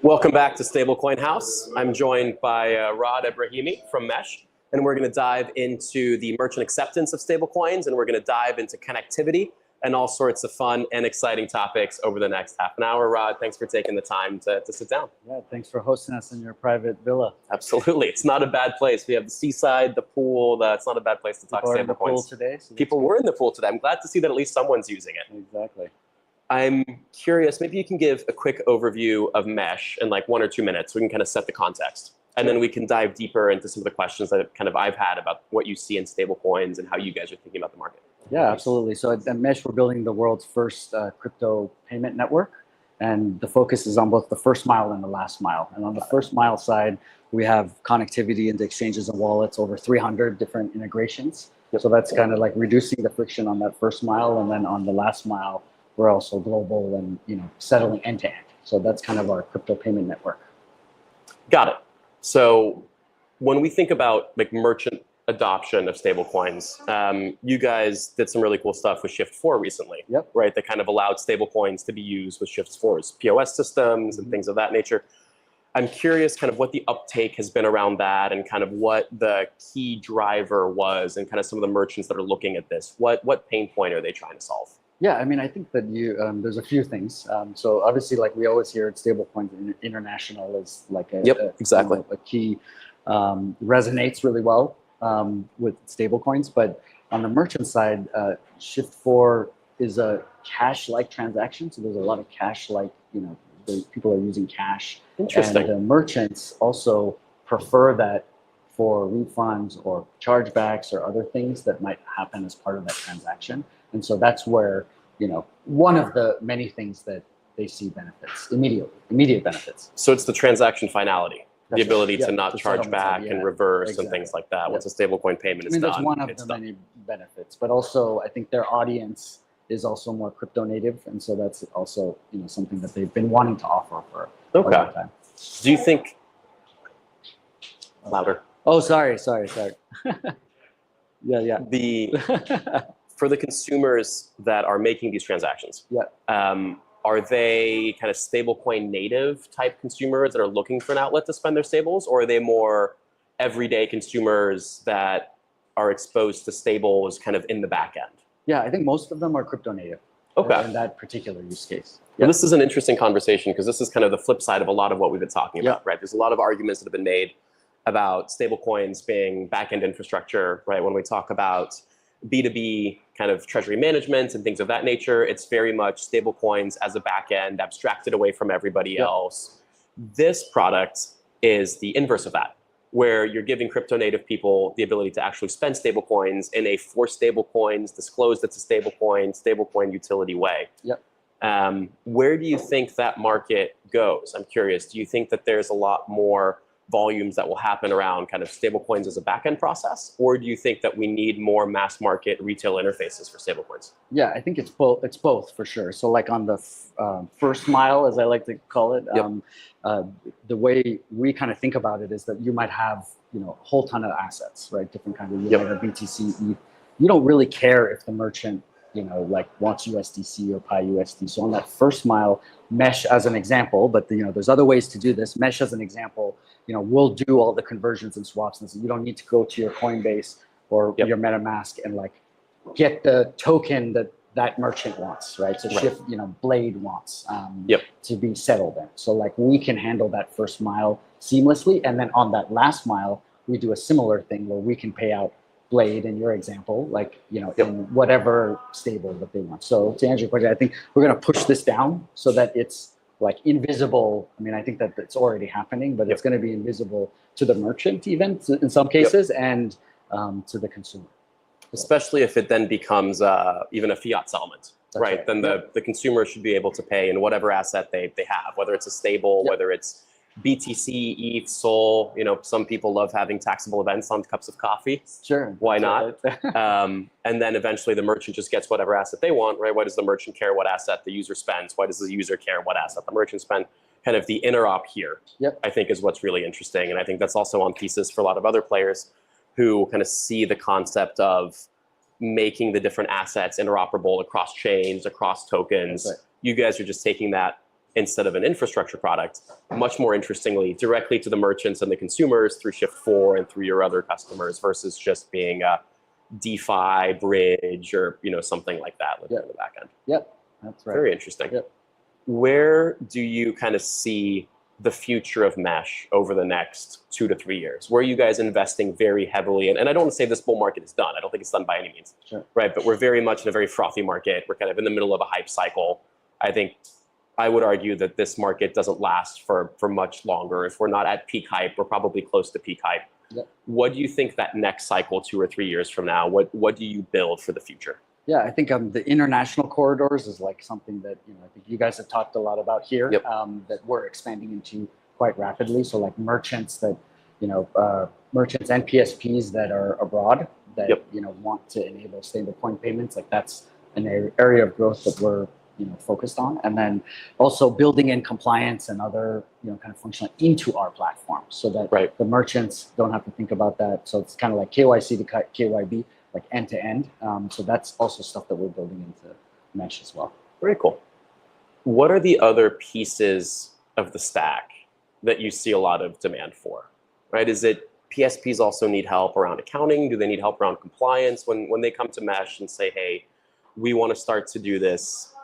Welcome back to Stablecoin House. I'm joined by Rod Ebrahimi from Mesh, and we're going to dive into the merchant acceptance of stablecoins, and we're going to dive into connectivity and all sorts of fun and exciting topics over the next half an hour. Rod, thanks for taking the time to sit down. Yeah, thanks for hosting us in your private villa. Absolutely. It's not a bad place. We have the seaside, the pool. It's not a bad place to talk stablecoins. People were in the pool today. So people were in the pool today. I'm glad to see that at least someone's using it. Exactly. I'm curious, maybe you can give a quick overview of Mesh in like 1 or 2 minutes so we can kind of set the context. And then we can dive deeper into some of the questions that I've had about what you see in stablecoins and how you guys are thinking about the market. Yeah, absolutely. So at Mesh, we're building the world's first crypto payment network. And the focus is on both the first mile and the last mile. And on the first mile side, we have connectivity into exchanges and wallets, over 300 different integrations. So that's kind of like reducing the friction on that first mile. And then on the last mile, we're also global and settling end to end. So that's kind of our crypto payment network. Got it. So when we think about like merchant adoption of stablecoins, you guys did some really cool stuff with Shift 4 recently, right? That kind of allowed stablecoins to be used with Shift 4's POS systems and things of that nature. I'm curious kind of what the uptake has been around that and kind of what the key driver was and kind of some of the merchants that are looking at this. What pain point are they trying to solve? Yeah, I mean, I think that there's a few things. So obviously, like we always hear, stablecoins international is like a key, resonates really well with stablecoins. But on the merchant side, Shift 4 is a cash-like transaction. So there's a lot of cash-like, people are using cash. Interesting. And the merchants also prefer that for refunds or chargebacks or other things that might happen as part of that transaction. And so that's where, one of the many things that they see benefits, immediate benefits. So it's the transaction finality, That's the ability right. to not charge back and reverse and Exactly. things like that. Once a stablecoin payment is done, that's one of the many benefits, but also I think their audience is also more crypto native. And so that's also, something that they've been wanting to offer for a long time. Do you think, louder. Oh, sorry. Yeah. For the consumers that are making these transactions, are they kind of stablecoin native type consumers that are looking for an outlet to spend their stables, or are they more everyday consumers that are exposed to stables kind of in the back end? Yeah, I think most of them are crypto native. In that particular use case. Well, this is an interesting conversation because this is kind of the flip side of a lot of what we've been talking about, right? There's a lot of arguments that have been made about stablecoins being back-end infrastructure, right? When we talk about B2B kind of treasury management and things of that nature, it's very much stablecoins as a back-end, abstracted away from everybody else. This product is the inverse of that, where you're giving crypto native people the ability to actually spend stablecoins in a for stablecoins, disclosed it's a stablecoin utility way. Where do you think that market goes? I'm curious. Do you think that there's a lot more volumes that will happen around kind of stablecoins as a back-end process, or do you think that we need more mass market retail interfaces for stablecoins? Yeah, I think it's both. It's both for sure. So like on the first mile, as I like to call it, the way we kind of think about it is that you might have a whole ton of assets, right? Different kinds of BTC, ETH. You don't really care if the merchant like wants USDC or Pi USD. So on that first mile, Mesh as an example, but there's other ways to do this. Mesh as an example, we'll do all the conversions and swaps. And so you don't need to go to your Coinbase or your MetaMask and like get the token that merchant wants, right? So Shift, Blade wants to be settled in. So like we can handle that first mile seamlessly. And then on that last mile, we do a similar thing where we can pay out Blade in your example, like, in whatever stable that they want. So to answer your question, I think we're going to push this down so that it's like invisible. I mean, I think that it's already happening, but it's going to be invisible to the merchant even in some cases and to the consumer. Especially if it then becomes even a fiat settlement, right? Then the consumer should be able to pay in whatever asset they have, whether it's a stable, whether it's BTC, ETH, Sol. Some people love having taxable events on cups of coffee. Sure. Why not? And then eventually the merchant just gets whatever asset they want, right? Why does the merchant care what asset the user spends? Why does the user care what asset the merchant spends? Kind of the interop here, I think, is what's really interesting. And I think that's also on thesis for a lot of other players who kind of see the concept of making the different assets interoperable across chains, across tokens. You guys are just taking that instead of an infrastructure product, much more interestingly, directly to the merchants and the consumers through Shift4 and through your other customers versus just being a DeFi bridge or something like that in the back end. Yep, that's right. Very interesting. Yep. Where do you kind of see the future of Mesh over the next 2 to 3 years? Where are you guys investing very heavily? And I don't want to say this bull market is done. I don't think it's done by any means. Sure. Right? But we're very much in a very frothy market. We're kind of in the middle of a hype cycle. I would argue that this market doesn't last for much longer. If we're not at peak hype, we're probably close to peak hype. Yep. What do you think that next cycle, 2 or 3 years from now, what do you build for the future? Yeah, I think the international corridors is like something that I think you guys have talked a lot about here. Yep. That we're expanding into quite rapidly. So like merchants that merchants and PSPs that are abroad that Yep. Want to enable stablecoin payments, like that's an area of growth that we're focused on, and then also building in compliance and other kind of functionality into our platform so that Right. the merchants don't have to think about that. So it's kind of like KYC to KYB, like end to end. So that's also stuff that we're building into Mesh as well. Very cool. What are the other pieces of the stack that you see a lot of demand for? Right? Is it PSPs also need help around accounting? Do they need help around compliance when they come to Mesh and say, hey, we want to start to do this?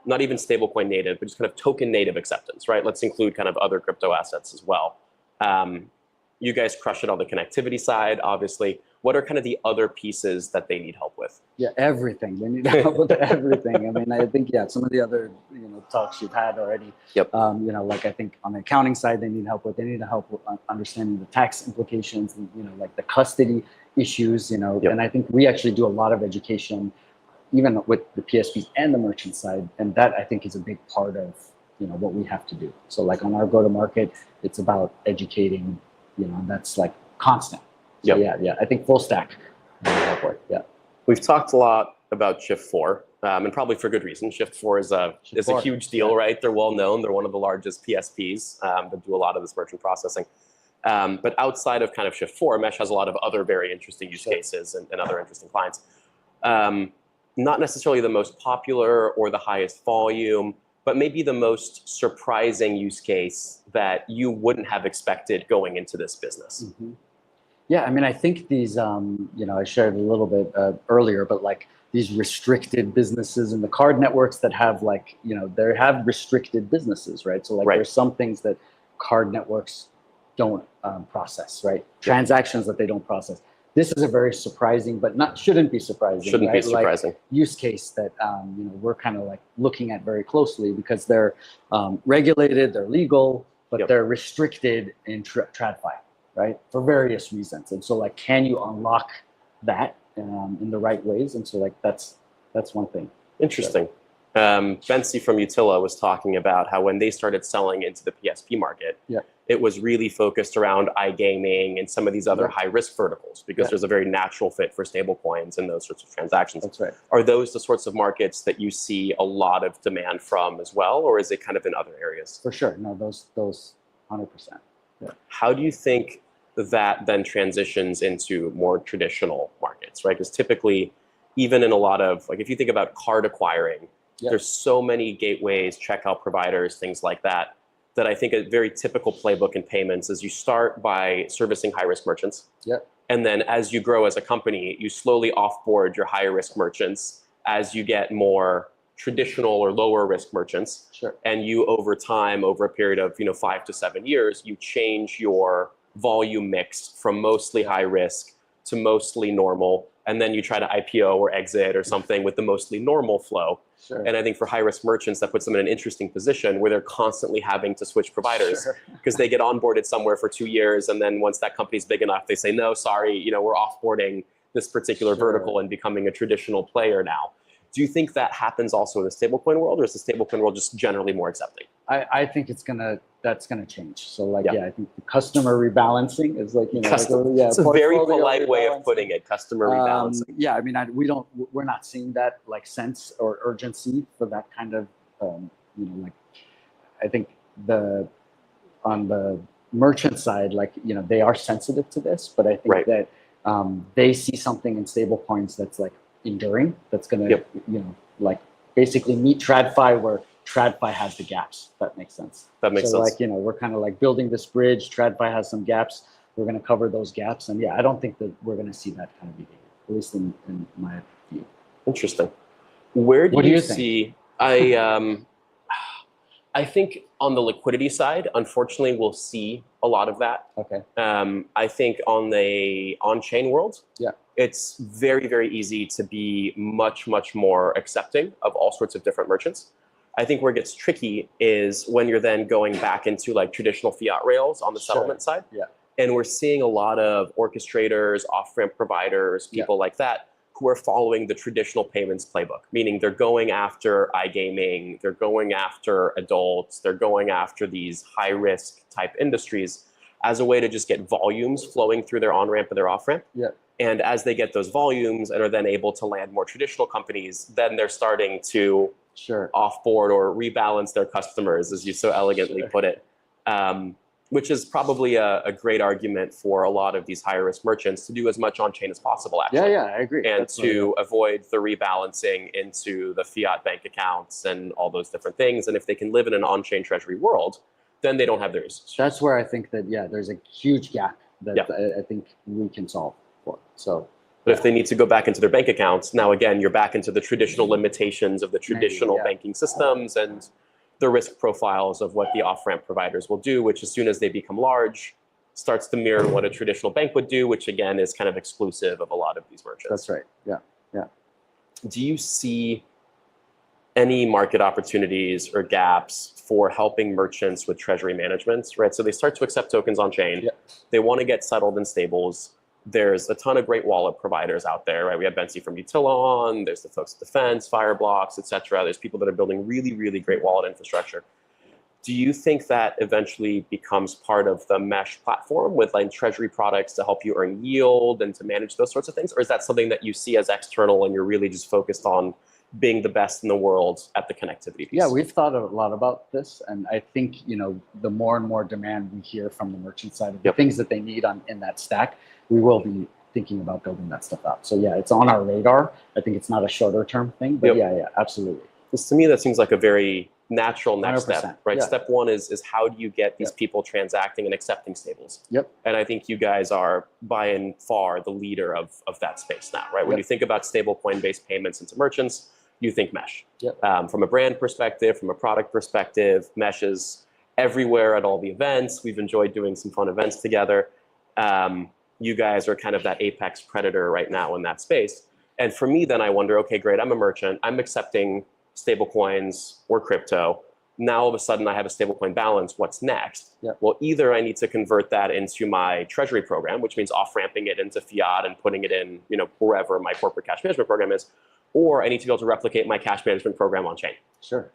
Not even stablecoin native, but just kind of token native acceptance, right? Let's include kind of other crypto assets as well. You guys crush it on the connectivity side, obviously. What are kind of the other pieces that they need help with? Yeah, everything. They need help with everything. I mean, I think, some of the other, talks you've had already, Yep. Like I think on the accounting side, they need help with understanding the tax implications and, like the custody issues, Yep. and I think we actually do a lot of education even with the PSPs and the merchant side. And that I think is a big part of, what we have to do. So like on our go-to-market, it's about educating, and that's like constant. So Yep. yeah, I think full stack. Yeah. We've talked a lot about Shift4, and probably for good reason. Shift4 is a huge deal, yeah. right? They're well known. They're one of the largest PSPs that do a lot of this merchant processing. But outside of kind of Shift4, Mesh has a lot of other very interesting use cases and other interesting clients. Not necessarily the most popular or the highest volume, but maybe the most surprising use case that you wouldn't have expected going into this business. Mm-hmm. Yeah, I mean, I think these, I shared a little bit earlier, but like these restricted businesses and the card networks that have like, they have restricted businesses, right? So like Right. There's some things that card networks don't process, right? Transactions that they don't process. This is a very surprising, but shouldn't be surprising. Shouldn't be right? surprising. Like, use case that we're kind of like looking at very closely because they're regulated, they're legal, but Yep. they're restricted in TradFi, right? For various reasons. And so like, can you unlock that in the right ways? And so like that's one thing. Interesting. Bensi from Utila was talking about how when they started selling into the PSP market, it was really focused around iGaming and some of these other high-risk verticals because there's a very natural fit for stablecoins and those sorts of transactions. That's right. Are those the sorts of markets that you see a lot of demand from as well, or is it kind of in other areas? For sure. No, those 100%. Yeah. How do you think that then transitions into more traditional markets, right? Because typically, even in a lot of, like if you think about card acquiring, there's so many gateways, checkout providers, things like that, that I think a very typical playbook in payments is you start by servicing high-risk merchants. And then as you grow as a company, you slowly offboard your higher-risk merchants as you get more traditional or lower-risk merchants. And you, over time, over a period of 5 to 7 years, you change your volume mix from mostly high-risk to mostly normal. And then you try to IPO or exit or something with the mostly normal flow. And I think for high-risk merchants, that puts them in an interesting position where they're constantly having to switch providers because they get onboarded somewhere for 2 years. And then once that company's big enough, they say, no, sorry, we're offboarding this particular vertical and becoming a traditional player now. Do you think that happens also in the stablecoin world, or is the stablecoin world just generally more accepting? I think that's gonna change. So like, I think the customer rebalancing is like, it's a very polite way of putting it, customer rebalancing. Yeah, I mean, we're not seeing that like sense or urgency for that kind of, like, I think on the merchant side, like, they are sensitive to this, but I think that they see something in stablecoins that's like enduring, that's gonna, like basically meet TradFi where TradFi has the gaps. If that makes sense. That makes so sense. Like, we're kind of like building this bridge. TradFi has some gaps. We're going to cover those gaps. And yeah, I don't think that we're going to see that kind of behavior, at least in my view. Interesting. Where do you think? see, I think on the liquidity side, unfortunately, we'll see a lot of that. Okay. I think on the on-chain world, yeah, it's very, very easy to be much, much more accepting of all sorts of different merchants. I think where it gets tricky is when you're then going back into like traditional fiat rails on the settlement side. Yeah. And we're seeing a lot of orchestrators, off-ramp providers, people like that, who are following the traditional payments playbook, meaning they're going after iGaming, they're going after adults, they're going after these high-risk type industries as a way to just get volumes flowing through their on-ramp and their off-ramp. Yeah. And as they get those volumes and are then able to land more traditional companies, then they're starting to offboard or rebalance their customers, as you so elegantly put it. Which is probably a great argument for a lot of these higher risk merchants to do as much on-chain as possible, actually. Yeah, I agree. And to avoid the rebalancing into the fiat bank accounts and all those different things. And if they can live in an on-chain treasury world, then they don't have their issues. That's where I think that, there's a huge gap that I think we can solve for. So, but if they need to go back into their bank accounts, now again, you're back into the traditional limitations of the traditional banking systems and the risk profiles of what the off-ramp providers will do, which as soon as they become large, starts to mirror what a traditional bank would do, which again is kind of exclusive of a lot of these merchants. That's right. Yeah. Do you see any market opportunities or gaps for helping merchants with treasury management, right? So they start to accept tokens on chain. They want to get settled in stables. There's a ton of great wallet providers out there, right? We have Bensi from Utilon, there's the folks at Defense, Fireblocks, et cetera. There's people that are building really, really great wallet infrastructure. Do you think that eventually becomes part of the mesh platform with like treasury products to help you earn yield and to manage those sorts of things? Or is that something that you see as external and you're really just focused on being the best in the world at the connectivity piece? Yeah, we've thought a lot about this. And I think, the more and more demand we hear from the merchant side of the things that they need in that stack, we will be thinking about building that stuff out. So yeah, it's on our radar. I think it's not a shorter term thing, but yeah, absolutely. Because to me, that seems like a very natural next 100%. step, right? Step one is how do you get these people transacting and accepting stables? And I think you guys are by and far the leader of that space now, right? When you think about stablecoin based payments into merchants, you think mesh. From a brand perspective, from a product perspective, mesh is everywhere at all the events. We've enjoyed doing some fun events together. You guys are kind of that apex predator right now in that space. And for me, then I wonder, okay, great, I'm a merchant. I'm accepting stable coins or crypto. Now all of a sudden I have a stablecoin balance. What's next? Well, either I need to convert that into my treasury program, which means off-ramping it into fiat and putting it in, wherever my corporate cash management program is, or I need to be able to replicate my cash management program on chain.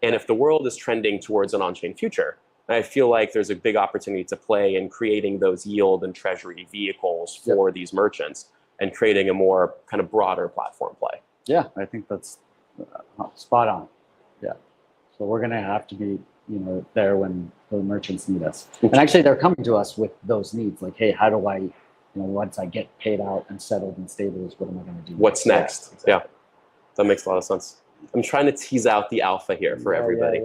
And if the world is trending towards an on-chain future, I feel like there's a big opportunity to play in creating those yield and treasury vehicles for these merchants and creating a more kind of broader platform play. Yeah, I think that's spot on. Yeah. So we're going to have to be, there when the merchants need us. And actually they're coming to us with those needs. Like, hey, how do I, once I get paid out and settled in stables, what am I going to do? What's next? Yeah, that makes a lot of sense. I'm trying to tease out the alpha here for everybody.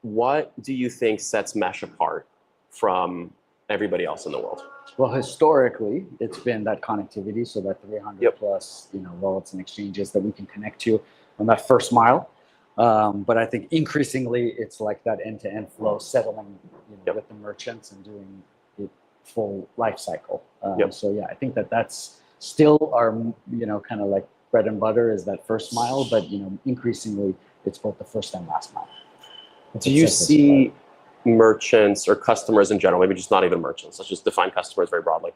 What do you think sets Mesh apart from everybody else in the world? Well, historically, it's been that connectivity, so that 300 plus, wallets and exchanges that we can connect to on that first mile. But I think increasingly, it's like that end-to-end flow, settling with the merchants and doing the full life cycle. So yeah, I think that's still our, kind of like bread and butter is that first mile, but increasingly, it's both the first and last mile. Do you see merchants or customers in general, maybe just not even merchants, let's just define customers very broadly.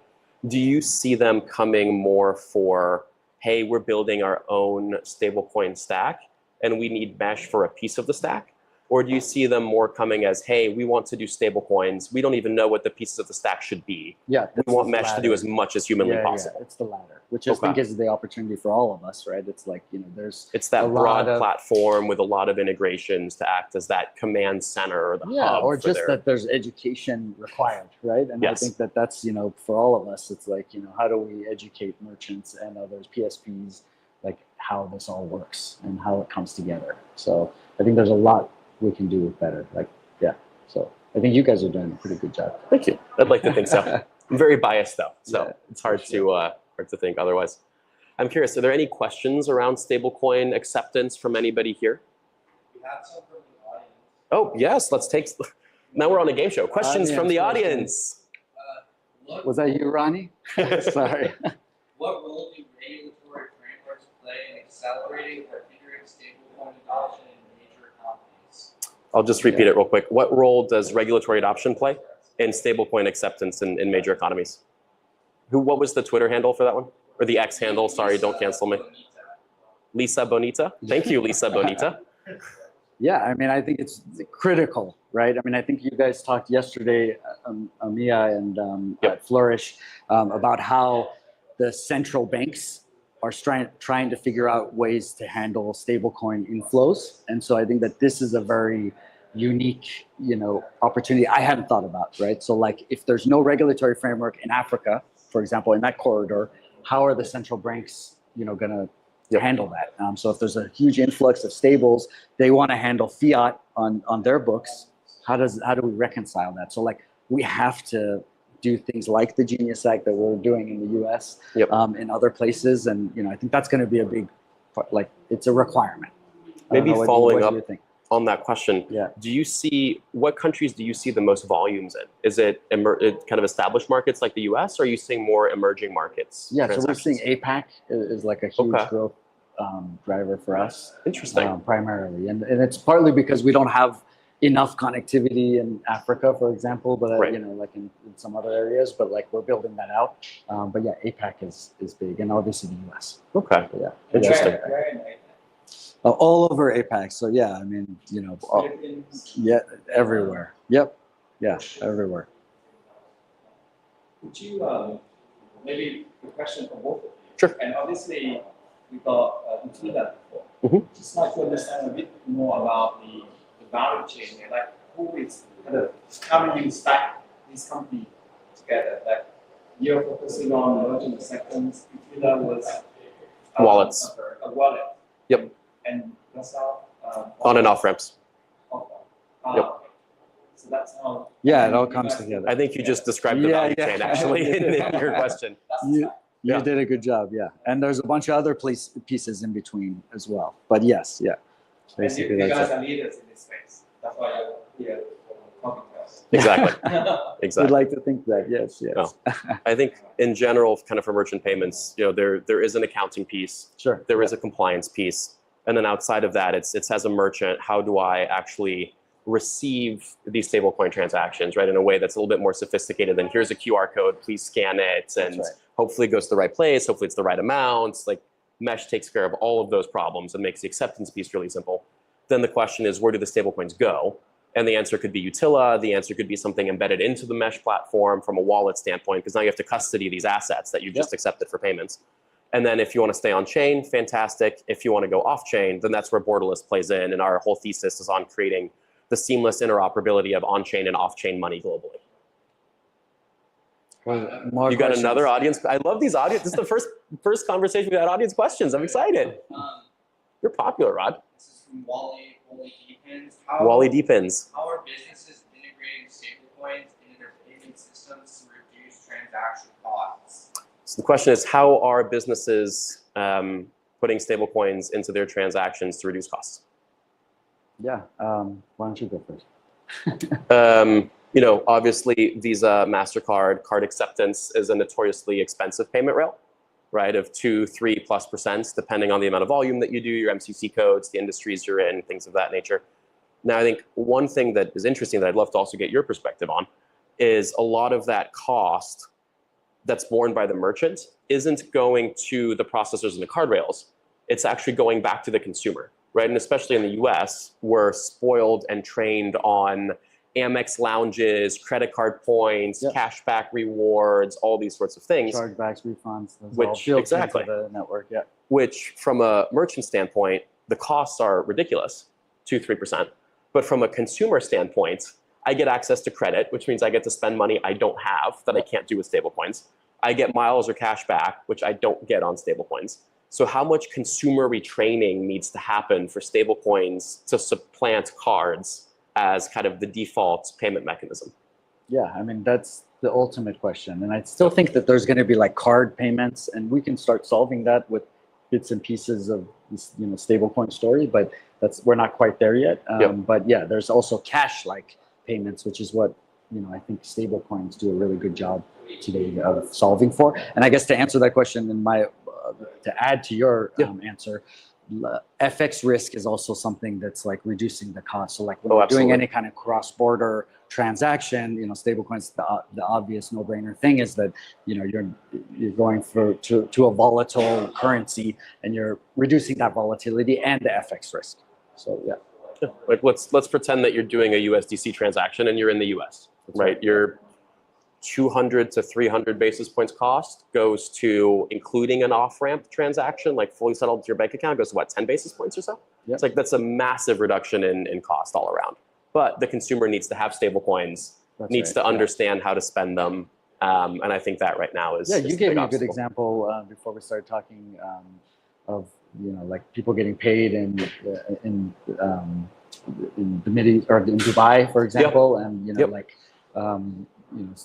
Do you see them coming more for, hey, we're building our own stablecoin stack and we need mesh for a piece of the stack? Or do you see them more coming as, hey, we want to do stablecoins. We don't even know what the pieces of the stack should be. Yeah, we want mesh to do as much as humanly possible. Yeah, it's the latter, which I think is the opportunity for all of us, right? It's like, it's that broad platform with a lot of integrations to act as that command center or the hub. Or just that there's education required, right? And I think that's, for all of us, it's like, how do we educate merchants and others, PSPs, like how this all works and how it comes together. So I think there's a lot we can do better. Like, yeah. So I think you guys are doing a pretty good job. Thank you. I'd like to think so. I'm very biased though, so Yeah, it's hard to think otherwise. I'm curious, are there any questions around stablecoin acceptance from anybody here? We have some from the audience. Oh, yes, let's take, now we're on a game show. Questions from the audience. Was that you, Ronnie? Sorry. What role do regulatory frameworks play in accelerating or hindering stablecoin adoption in major economies? I'll just repeat it real quick. What role does regulatory adoption play in stablecoin acceptance in major economies? What was the Twitter handle for that one? Or the X handle? Sorry, don't cancel me. Lisa Bonita. Thank you, Lisa Bonita. Yeah, I mean, I think it's critical, right? I mean, I think you guys talked yesterday, Amia and at Flourish, about how the central banks are trying to figure out ways to handle stablecoin inflows. And so I think that this is a very unique, opportunity I hadn't thought about, right? So like if there's no regulatory framework in Africa, for example, in that corridor, how are the central banks, going to handle that? So if there's a huge influx of stables, they want to handle fiat on their books. How do we reconcile that? So like we have to do things like the Genius Act that we're doing in the US, in other places. And, I think that's going to be a big, it's a requirement. Maybe following up on that question, Yeah. what countries do you see the most volumes in? Is it kind of established markets like the US, or are you seeing more emerging markets? Yeah, so we're seeing APAC is like a huge growth driver for us. Interesting. Primarily. And it's partly because we don't have enough connectivity in Africa, for example, but like in some other areas, but like we're building that out. But yeah, APAC is big, and obviously the US. Okay. But yeah. Interesting. Where in APAC? All over APAC. So yeah, I mean, yeah, everywhere. Yep. Yeah, everywhere. Would you, maybe a question for both of you? Sure. And obviously, we got into that before. Mm-hmm. Just like to understand a bit more about the value chain and like who is kind of how do you stack these companies together? Like you're focusing on merchant acceptance. Utila was Wallets. A wallet. Yep. And that's how On and off ramps. Yep. So that's how. Yeah, it all comes together. I think you just described the value chain actually in your question. You did a good job, yeah. And there's a bunch of other pieces in between as well. But yes, yeah. Basically, you guys are leaders in this space. That's why you're here talking to us. Exactly. We'd like to think that, yes. Oh. I think in general, kind of for merchant payments, there is an accounting piece. Sure. There is a compliance piece. And then outside of that, it's as a merchant, how do I actually receive these stablecoin transactions, right, in a way that's a little bit more sophisticated than here's a QR code, please scan it, and hopefully it goes to the right place, hopefully it's the right amounts. Like Mesh takes care of all of those problems and makes the acceptance piece really simple. Then the question is, where do the stablecoins go? And the answer could be Utila. The answer could be something embedded into the Mesh platform from a wallet standpoint, because now you have to custody these assets that you just accepted for payments. And then if you want to stay on chain, fantastic. If you want to go off chain, then that's where Borderless plays in. And our whole thesis is on creating the seamless interoperability of on-chain and off-chain money globally. More you got another audience. I love these audience. This is the first conversation we had audience questions. I'm excited. You're popular, Rod. This is from Wally Deepins. Wally Deepins. How are businesses integrating stablecoins into their payment systems to reduce transaction costs? So the question is, how are businesses putting stablecoins into their transactions to reduce costs? Yeah. Why don't you go first? Obviously Visa, MasterCard, card acceptance is a notoriously expensive payment rail, right? Of 2-3+%, depending on the amount of volume that you do, your MCC codes, the industries you're in, things of that nature. Now, I think one thing that is interesting that I'd love to also get your perspective on is a lot of that cost that's borne by the merchant isn't going to the processors and the card rails. It's actually going back to the consumer, right? And especially in the US, we're spoiled and trained on Amex lounges, credit card points, cashback rewards, all these sorts of things. Chargebacks, refunds, which exactly the network, Which from a merchant standpoint, the costs are ridiculous, 2-3%. But from a consumer standpoint, I get access to credit, which means I get to spend money I don't have that I can't do with stablecoins. I get miles or cash back, which I don't get on stablecoins. So how much consumer retraining needs to happen for stablecoins to supplant cards as kind of the default payment mechanism? Yeah, I mean, that's the ultimate question. And I still think that there's going to be like card payments, and we can start solving that with bits and pieces of this, stablecoin story, but we're not quite there yet. But yeah, there's also cash-like payments, which is what, I think stablecoins do a really good job today of solving for. And I guess to answer that question, to add to your answer, FX risk is also something that's like reducing the cost. So like when you're doing any kind of cross-border transaction, stablecoins, the obvious no-brainer thing is that you're going to a volatile currency, and you're reducing that volatility and the FX risk. So yeah. Like let's pretend that you're doing a USDC transaction and you're in the US, right? Your 200 to 300 basis points cost goes to, including an off-ramp transaction, like fully settled to your bank account, goes to what, 10 basis points or so? It's like that's a massive reduction in cost all around. But the consumer needs to have stable coins, needs to understand how to spend them. And I think that right now is you gave me a good example before we started talking of like people getting paid in the Middle or in Dubai, for example, and like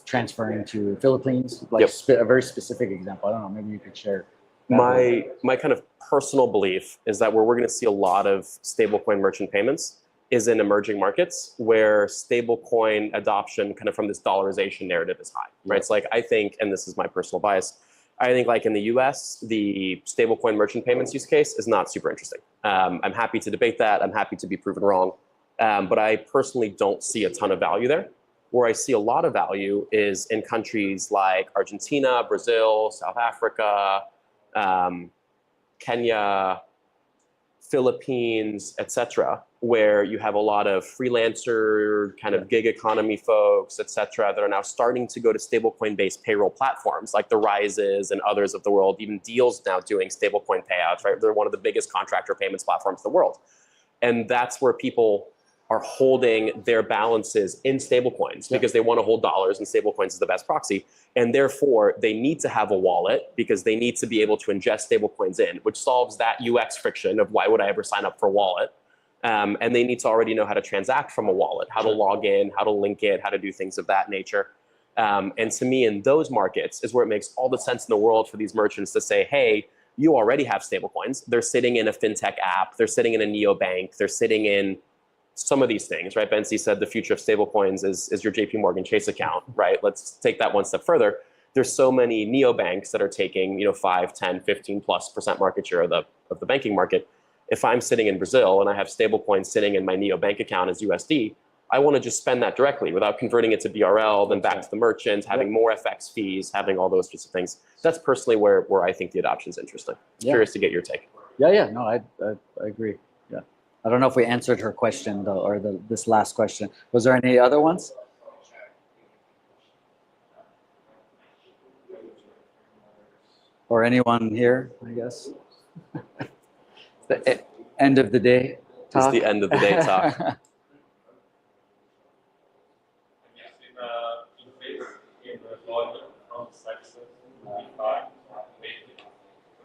transferring to Philippines, like a very specific example. I don't know, maybe you could share. My kind of personal belief is that where we're going to see a lot of stablecoin merchant payments is in emerging markets where stablecoin adoption kind of from this dollarization narrative is high, right? It's like, I think, and this is my personal bias, I think like in the US, the stablecoin merchant payments use case is not super interesting. I'm happy to debate that. I'm happy to be proven wrong. But I personally don't see a ton of value there. Where I see a lot of value is in countries like Argentina, Brazil, South Africa, Kenya, Philippines, etc., where you have a lot of freelancer kind of gig economy folks, etc., that are now starting to go to stablecoin-based payroll platforms like the Rises and others of the world. Even Deal's now doing stablecoin payouts, right? They're one of the biggest contractor payments platforms in the world. And that's where people are holding their balances in stablecoins because they want to hold dollars, and stablecoins is the best proxy. And therefore, they need to have a wallet because they need to be able to ingest stablecoins in, which solves that UX friction of why would I ever sign up for a wallet? And they need to already know how to transact from a wallet, how to log in, how to link it, how to do things of that nature. And to me, in those markets is where it makes all the sense in the world for these merchants to say, hey, you already have stablecoins. They're sitting in a fintech app. They're sitting in a neobank. They're sitting in some of these things, right? Benzi said the future of stablecoins is your JP Morgan Chase account, right? Let's take that one step further. There's so many neobanks that are taking 5, 10, 15+% market share of the banking market. If I'm sitting in Brazil and I have stablecoins sitting in my neobank account as USD, I want to just spend that directly without converting it to BRL, then back to the merchant, having more FX fees, having all those sorts of things. That's personally where I think the adoption is interesting. Curious to get your take. Yeah, no, I agree. Yeah, I don't know if we answered her question though, or this last question. Was there any other ones? Or anyone here, I guess. The end of the day talk. It's the end of the day talk.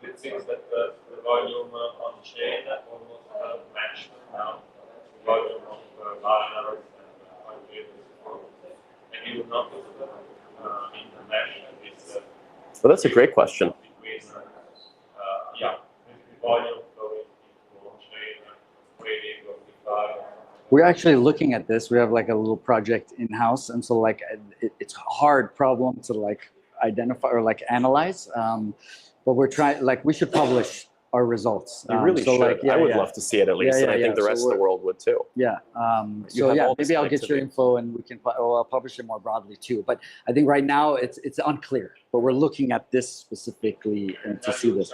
It seems that the volume on chain almost matched now the volume of buyers and coinbase. And you notice that international is. Well, that's a great question. Between the volume going into on-chain trading of DeFi. We're actually looking at this. We have like a little project in-house, and so like it's a hard problem to like identify or like analyze. But we're trying, like we should publish our results. You really should. Like, I would love to see it at least, and I think the rest of the world would too. Yeah. Maybe I'll get your info, and we can. I'll publish it more broadly too. But I think right now it's unclear. But we're looking at this specifically to see this.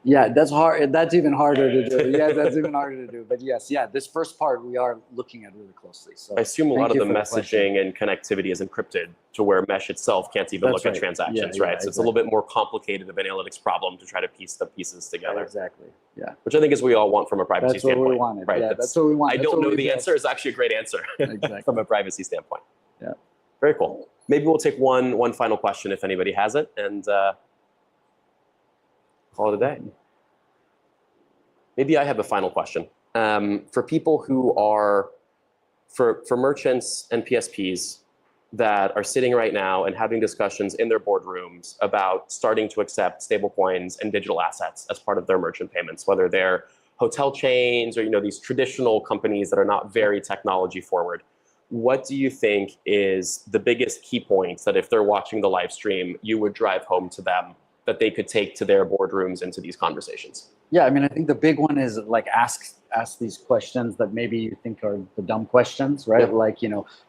Yeah, that's hard. That's even harder to do. Yeah, that's even harder to do. But yes, this first part we are looking at really closely. So I assume a lot of the messaging and connectivity is encrypted to where Mesh itself can't even look at transactions, right? So it's a little bit more complicated of an analytics problem to try to piece the pieces together. Exactly. Yeah. Which I think is what we all want from a privacy standpoint. That's what we wanted. Right? Yeah, that's what we want. I don't know the answer. It's actually a great answer from a privacy standpoint. Yeah. Very cool. Maybe we'll take one final question if anybody has it, and Call it a day. Maybe I have a final question. For people who are, for merchants and PSPs that are sitting right now and having discussions in their boardrooms about starting to accept stablecoins and digital assets as part of their merchant payments, whether they're hotel chains or these traditional companies that are not very technology forward, what do you think is the biggest key points that if they're watching the live stream, you would drive home to them that they could take to their boardrooms into these conversations? Yeah, I mean, I think the big one is like ask these questions that maybe you think are the dumb questions, right? Yep. Like,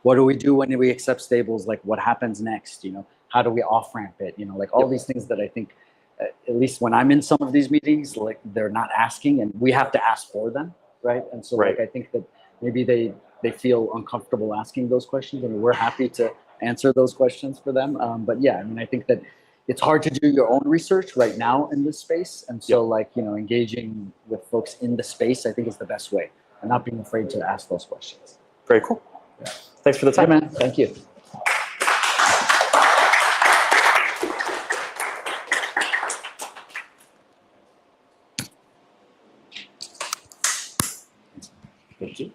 what do we do when we accept stables? Like, what happens next? How do we off ramp it? Like all Yep. these things that I think, at least when I'm in some of these meetings, like they're not asking, and we have to ask for them, right? And so, Right. like, I think that maybe they feel uncomfortable asking those questions, and we're happy to answer those questions for them. But yeah, I mean, I think that it's hard to do your own research right now in this space. And so like, engaging with folks in the space, I think is the best way, and not being afraid to ask those questions. Very cool. Yeah. Thanks for the time. Yeah, man. Thank you. Thank you.